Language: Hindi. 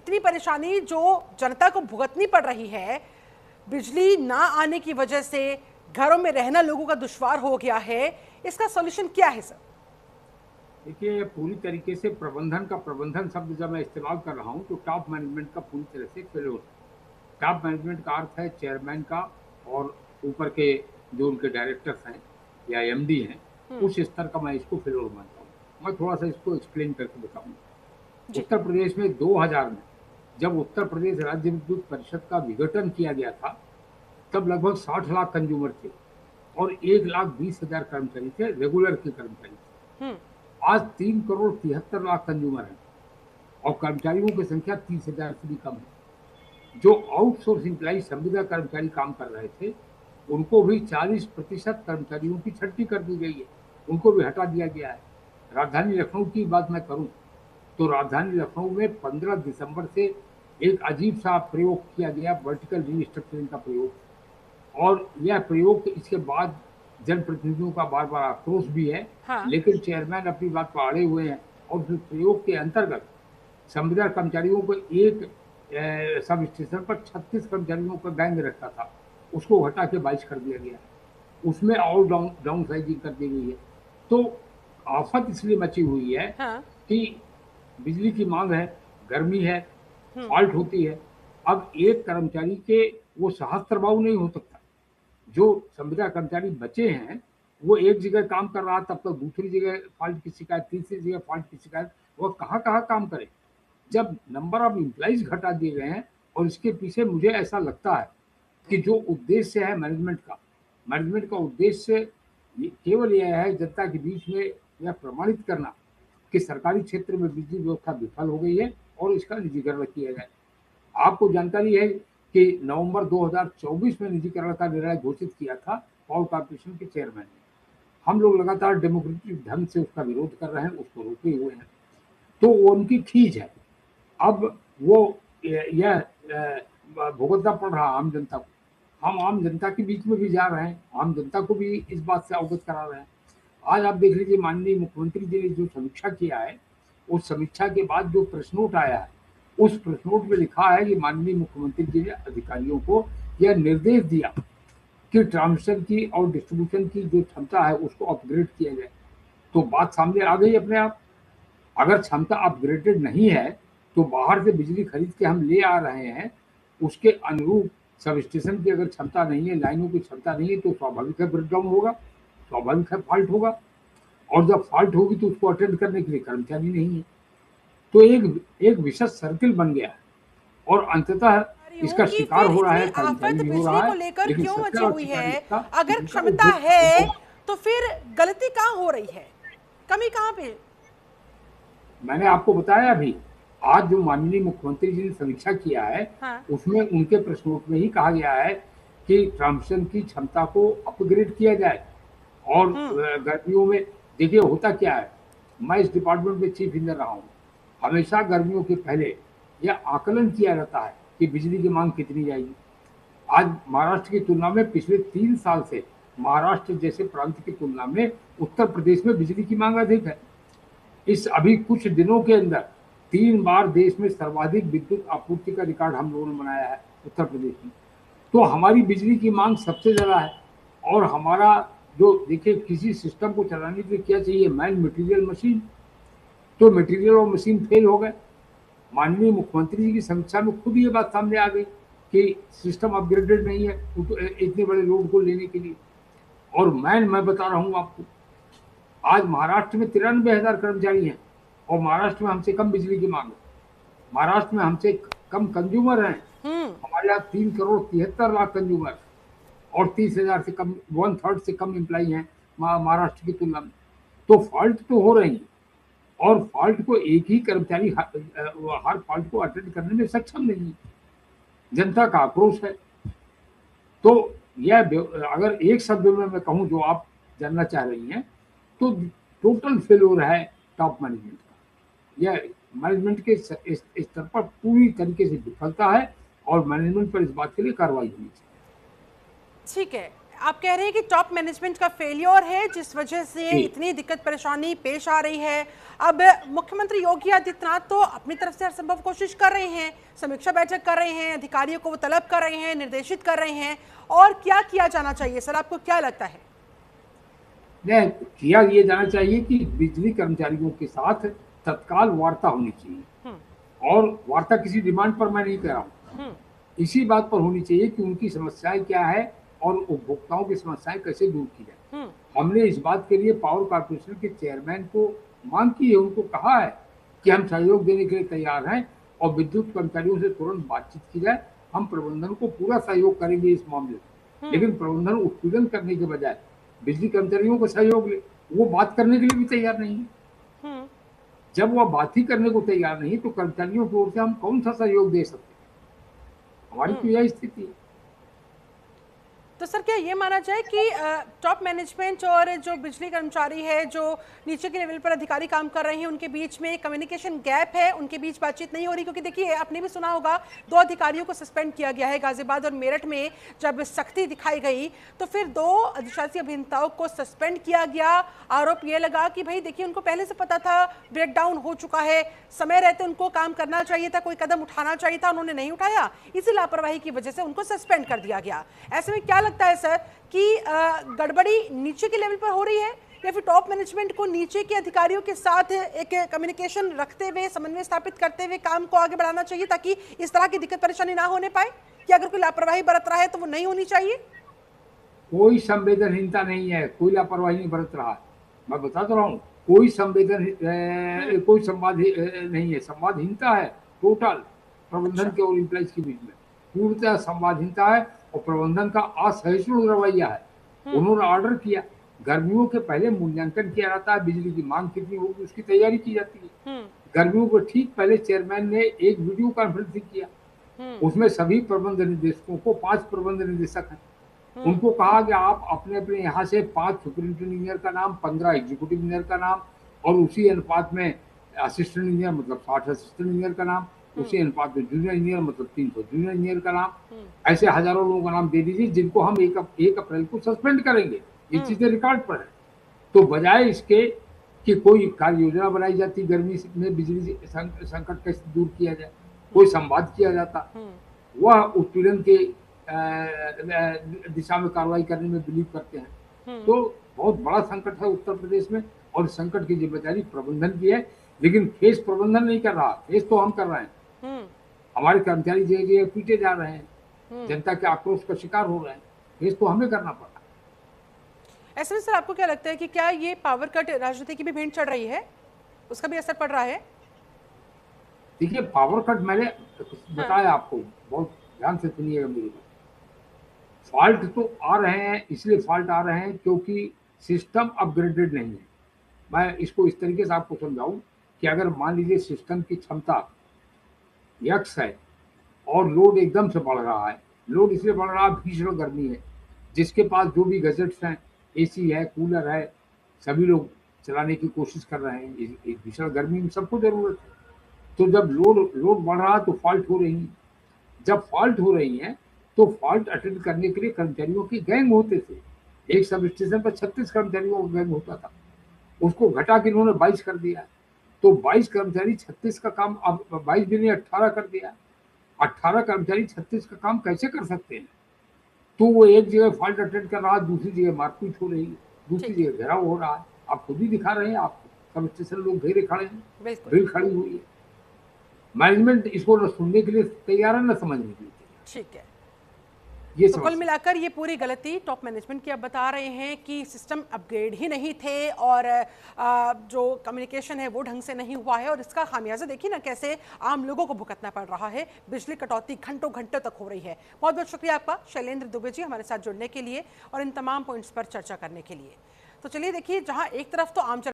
इतनी परेशानी जो जनता को भुगतनी पड़ रही है, बिजली ना आने की वजह से घरों में रहना लोगों का दुश्वार हो गया है, इसका सॉल्यूशन क्या है सर? देखिए, पूरी तरीके से प्रबंधन शब्द जब मैं इस्तेमाल कर रहा हूँ तो टॉप मैनेजमेंट का पूरी तरह से फेल्योर है। टॉप मैनेजमेंट का अर्थ है चेयरमैन का और ऊपर के जो उनके डायरेक्टर्स हैं या एमडी हैं, उस स्तर का मैं इसको फेल्योर मानता हूँ। मैं थोड़ा सा इसको एक्सप्लेन करके बताऊंगा। जी। उत्तर प्रदेश में 2000 में जब उत्तर प्रदेश राज्य विद्युत परिषद का विघटन किया गया था, तब लगभग 60 लाख कंज्यूमर थे और 1,20,000 कर्मचारी थे, रेगुलर के कर्मचारी थे। हम्म। आज 3,73,00,000 कंज्यूमर हैं और कर्मचारियों की संख्या 30,000 से भी कम है। जो आउटसोर्स इम्प्लाई संविदा कर्मचारी काम कर रहे थे, उनको भी 40% कर्मचारियों की छट्टी कर दी गई है, उनको भी हटा दिया गया है। राजधानी लखनऊ की बात मैं करूं तो राजधानी लखनऊ में 15 दिसंबर से एक अजीब सा प्रयोग किया गया, वर्टिकल रीस्ट्रक्चरिंग का प्रयोग। और यह प्रयोग इसके बाद जनप्रतिनिधियों का बार बार आक्रोश भी है, हाँ। लेकिन चेयरमैन अपनी बात पर अड़े हुए हैं। और उस प्रयोग के अंतर्गत संविदा कर्मचारियों को एक सब स्टेशन पर 36 कर्मचारियों का गैंग रखता था, उसको हटा के 22 कर दिया गया। उसमें और डाउन साइजिंग कर दी गई है। तो आफत इसलिए मची हुई है हाँ। कि बिजली की मांग है, गर्मी है, हम्म। फॉल्ट होती है। अब एक कर्मचारी के वो सहस्त्रबाहु नहीं हो सकता। जो संविदा कर्मचारी बचे हैं, वो एक जगह काम कर रहा, तब तक दूसरी जगह फॉल्ट की शिकायत, तीसरी जगह फॉल्ट की शिकायत, वो कहाँ कहाँ काम करे। जब नंबर ऑफ एम्प्लॉइज घटा दिए गए हैं, और इसके पीछे मुझे ऐसा लगता है कि जो उद्देश्य है मैनेजमेंट का उद्देश्य केवल यह है जनता के बीच में यह प्रमाणित करना कि सरकारी क्षेत्र में बिजली व्यवस्था विफल हो गई है और इसका निजीकरण किया जाए। आपको जानकारी है कि नवंबर 2024 में निजीकरण का निर्णय घोषित किया था पावर कॉर्पोरेशन के चेयरमैन ने। हम लोग लगातार डेमोक्रेटिक ढंग से उसका विरोध कर रहे हैं, उसको रोके हुए हैं। तो वो उनकी खींच है। अब वो यह भुगतना पड़ रहा आम जनता को। हम आम जनता के बीच में भी जा रहे हैं, आम जनता को भी इस बात से अवगत करा रहे हैं। आज आप देख लीजिए, माननीय मुख्यमंत्री जी ने जो समीक्षा किया है, उस समीक्षा के बाद जो प्रश्न नोट आया है, उस प्रश्न नोट में लिखा है कि माननीय मुख्यमंत्री जी ने अधिकारियों को यह निर्देश दिया कि ट्रांसमिशन की और डिस्ट्रीब्यूशन की जो क्षमता है उसको अपग्रेड किया जाए। तो बात सामने आ गई अपने आप। अगर क्षमता अपग्रेडेड नहीं है, तो बाहर से बिजली खरीद के हम ले आ रहे हैं, उसके अनुरूप सब स्टेशन की अगर क्षमता नहीं है, लाइनों की क्षमता नहीं है, तो स्वाभाविक है ब्रेकडाउन होगा, स्वाभाविक है फॉल्ट होगा। और जब फॉल्ट होगी तो उसको अटेंड करने के लिए कर्मचारी नहीं है। तो एक एक विशेष सर्किल बन गया है और अंततः इसका कि शिकार फिर हो रहा इतनी है, कर्मचारी आफत भी हो बिजली रहा को है, लेकर लेकिन क्यों सबसे मची बड़ा हुई शिकार है? इसका अगर इनका क्षमता उपभोक्ता है है। तो फिर गलती कहाँ हो रही है? कमी कहाँ पे? मैंने आपको बताया अभी, आज जो माननीय मुख्यमंत्री जी ने समीक्षा किया है, हाँ। उसमें उनके प्रश्नोत्तर में ही कहा गया है कि ट्रांसमिशन की क्षमता को अपग्रेड किया जाए। और हम्म। गर्मियों में देखिए होता क्या है, मैं इस डिपार्टमेंट में चीफ इंजीनियर रहा हूँ। हमेशा गर्मियों के पहले यह आकलन किया जाता है कि बिजली की मांग कितनी जाएगी। आज महाराष्ट्र की तुलना में पिछले 3 साल से महाराष्ट्र जैसे प्रांत की तुलना में उत्तर प्रदेश में बिजली की मांग अधिक है। इस अभी कुछ दिनों के अंदर 3 बार देश में सर्वाधिक विद्युत आपूर्ति का रिकॉर्ड हम लोगों ने बनाया है उत्तर प्रदेश में। तो हमारी बिजली की मांग सबसे ज़्यादा है। और हमारा जो देखिए, किसी सिस्टम को चलाने के लिए क्या चाहिए, मैन मटेरियल मशीन। तो मटेरियल और मशीन फेल हो गए। माननीय मुख्यमंत्री जी की समीक्षा में खुद ये बात सामने आ गई कि सिस्टम अपग्रेडेड नहीं है इतने बड़े लोड को लेने के लिए। और मैं बता रहा हूँ आपको, आज महाराष्ट्र में 93,000 कर्मचारी हैं और महाराष्ट्र में हमसे कम बिजली की मांग है। महाराष्ट्र में हमसे कम कंज्यूमर हैं। हम्म। हमारे यहाँ 3,73,00,000 कंज्यूमर और 30,000 से कम, 1/3 से कम एम्प्लॉई हैं महाराष्ट्र की तुलना में। तो फॉल्ट तो हो रही है, और फॉल्ट को एक ही कर्मचारी हर फॉल्ट को अटेंड करने में सक्षम नहीं है। जनता का आक्रोश है। तो यह अगर एक शब्द में मैं कहूँ जो आप जानना चाह रही हैं, तो टोटल फेल्योर है टॉप मैनेजमेंट का। यह मैनेजमेंट के स्तर पर पूरी तरीके से विफलता है और मैनेजमेंट पर इस बात के लिए कार्रवाई होनी चाहिए। ठीक है। आप कह रहे हैं कि टॉप मैनेजमेंट का फेलियर है जिस वजह से जी। इतनी दिक्कत परेशानी पेश आ रही है। अब मुख्यमंत्री योगी आदित्यनाथ तो अपनी तरफ से हर संभव कोशिश कर रहे हैं, समीक्षा बैठक कर रहे हैं, अधिकारियों को वो तलब कर रहे हैं, निर्देशित कर रहे हैं। और क्या किया जाना चाहिए सर, आपको क्या लगता है? नहीं, किया ये जाना चाहिए कि बिजली कर्मचारियों के साथ तत्काल वार्ता होनी चाहिए। और वार्ता किसी डिमांड पर मैं नहीं कह रहा हूँ, इसी बात पर होनी चाहिए कि उनकी समस्याएं क्या है और उपभोक्ताओं की समस्याएं कैसे दूर की जाए। हमने इस बात के लिए पावर कॉर्पोरेशन के चेयरमैन को मांग की है, उनको कहा है कि हम सहयोग देने के लिए तैयार हैं और विद्युत कर्मचारियों से तुरंत बातचीत की जाए। हम प्रबंधन को पूरा सहयोग करेंगे इस मामले में, लेकिन प्रबंधन उत्पीड़न करने के बजाय बिजली कर्मचारियों को सहयोग ले, वो बात करने के लिए भी तैयार नहीं है। जब वह बात ही करने को तैयार नहीं तो कर्मचारियों की ओर से हम कौन सा सहयोग दे सकते हैं? हमारी तो यह स्थिति है। तो सर क्या ये माना जाए कि टॉप मैनेजमेंट और जो बिजली कर्मचारी है, जो नीचे के लेवल पर अधिकारी काम कर रहे हैं, उनके बीच में कम्युनिकेशन गैप है, उनके बीच बातचीत नहीं हो रही? क्योंकि देखिए आपने भी सुना होगा 2 अधिकारियों को सस्पेंड किया गया है गाजियाबाद और मेरठ में। जब सख्ती दिखाई गई तो फिर 2 अधिशासी अभियंताओं को सस्पेंड किया गया। आरोप ये लगा कि भाई देखिए उनको पहले से पता था ब्रेकडाउन हो चुका है, समय रहते उनको काम करना चाहिए था, कोई कदम उठाना चाहिए था, उन्होंने नहीं उठाया, इसी लापरवाही की वजह से उनको सस्पेंड कर दिया गया। ऐसे में क्या लगता है सर कि गड़बड़ी नीचे के लेवल पर हो रही है या फिर टॉप मैनेजमेंट को नीचे के अधिकारियों के साथ एक कम्युनिकेशन रखते हुए, समन्वय स्थापित करते हुए काम को आगे बढ़ाना चाहिए ताकि इस तरह की दिक्कत परेशानी ना होने पाए? कि अगर कोई लापरवाही बरत रहा है तो वो नहीं होनी चाहिए? कोई संवेदनहीनता नहीं है, कोई लापरवाही नहीं बरत रहा है। मैं बता तो रहा हूँ, कोई कोई संवाद नहीं है, संवादहीनता है टोटल प्रबंधन के और एम्प्लॉइज के बीच में पूर्णतः संवादहीनता है। और प्रबंधन का असहिष्णु रवैया है। उन्होंने ऑर्डर किया, गर्मियों के पहले मूल्यांकन किया जाता है, बिजली की मांग कितनी होगी उसकी तैयारी की जाती है। गर्मियों को ठीक पहले चेयरमैन ने एक वीडियो कॉन्फ्रेंसिंग किया, उसमें सभी प्रबंध निदेशकों को 5 प्रबंध निदेशक हैं, उनको कहा कि आप अपने अपने यहाँ से 5 सुपरिंटेंडेंट इंजीनियर का नाम, 15 एग्जीक्यूटिव इंजीनियर का नाम और उसी अनुपात में असिस्टेंट इंजीनियर मतलब 60 असिस्टेंट इंजीनियर का नाम, उसी अनुपात में जूनियर इंजीनियर मतलब 300 जूनियर इंजीनियर का नाम, ऐसे हजारों लोगों का नाम दे दीजिए जिनको हम 1 अप्रैल को सस्पेंड करेंगे। ये चीजें रिकॉर्ड पर है। तो बजाय इसके कि कोई कार्य योजना बनाई जाती, गर्मी में बिजली संकट कैसे दूर किया जाए, कोई संवाद किया जाता, वह उत्पीड़न के दिशा में कार्रवाई करने में बिलीव करते हैं। तो बहुत बड़ा संकट है उत्तर प्रदेश में और संकट की जिम्मेदारी प्रबंधन की है, लेकिन फेस प्रबंधन नहीं कर रहा, फेस तो हम कर रहे हैं। हमारे कर्मचारी जगह जगह पीटे जा रहे हैं, जनता के आक्रोश का शिकार हो रहे हैं, फेस तो हमें करना पड़ा। ऐसे में सर आपको क्या लगता है कि क्या ये पावर कट राजनीति की भी भेंट चढ़ रही है, उसका भी असर पड़ रहा है? देखिए पावर कट मैंने बताया आपको, बहुत ध्यान से सुनिएगा मेरी बात। फॉल्ट तो आ रहे हैं, इसलिए फॉल्ट आ रहे हैं क्योंकि सिस्टम अपग्रेडेड नहीं है। मैं इसको इस तरीके से आपको समझाऊं कि अगर मान लीजिए सिस्टम की क्षमता यक्स है और लोड एकदम से बढ़ रहा है, लोड इसलिए बढ़ रहा है भीषण गर्मी है, जिसके पास जो भी गैजेट्स हैं, एसी है, कूलर है, सभी लोग चलाने की कोशिश कर रहे हैं। इस भीषण गर्मी में सबको जरूरत है। तो जब लोड बढ़ रहा है तो फॉल्ट हो रही है। जब फॉल्ट हो रही है तो फॉल्ट अटेंड करने के लिए कर्मचारियों की गैंग होते थे। एक सब स्टेशन पर 36 कर्मचारियों का गैंग होता था, उसको घटा के इन्होंने 22 कर दिया। तो 22 कर्मचारी 36 का काम अब 22 भी नहीं 18 कर दिया। 18 कर्मचारी 36 का काम कैसे कर सकते हैं? तो वो एक जगह फॉल्ट अटेंड कर रहा है, दूसरी जगह मारपीट हो रही है, दूसरी जगह घेराव हो रहा है। आप खुद ही दिखा रहे हैं, आप सब स्टेशन लोग घेरे खड़े हैं, भीड़ खड़ी हुई है। मैनेजमेंट इसको न सुनने के लिए तैयार है, न समझने के लिए। ठीक है, ये तो कुल मिलाकर ये पूरी गलती टॉप मैनेजमेंट की। अब बता रहे हैं कि सिस्टम अपग्रेड ही नहीं थे और जो कम्युनिकेशन है वो ढंग से नहीं हुआ है और इसका खामियाजा देखिए ना कैसे आम लोगों को भुगतना पड़ रहा है। बिजली कटौती घंटों घंटों तक हो रही है। बहुत बहुत शुक्रिया आपका शैलेंद्र दुबे जी हमारे साथ जुड़ने के लिए और इन तमाम पॉइंट्स पर चर्चा करने के लिए। तो चलिए देखिए, जहां एक तरफ तो आम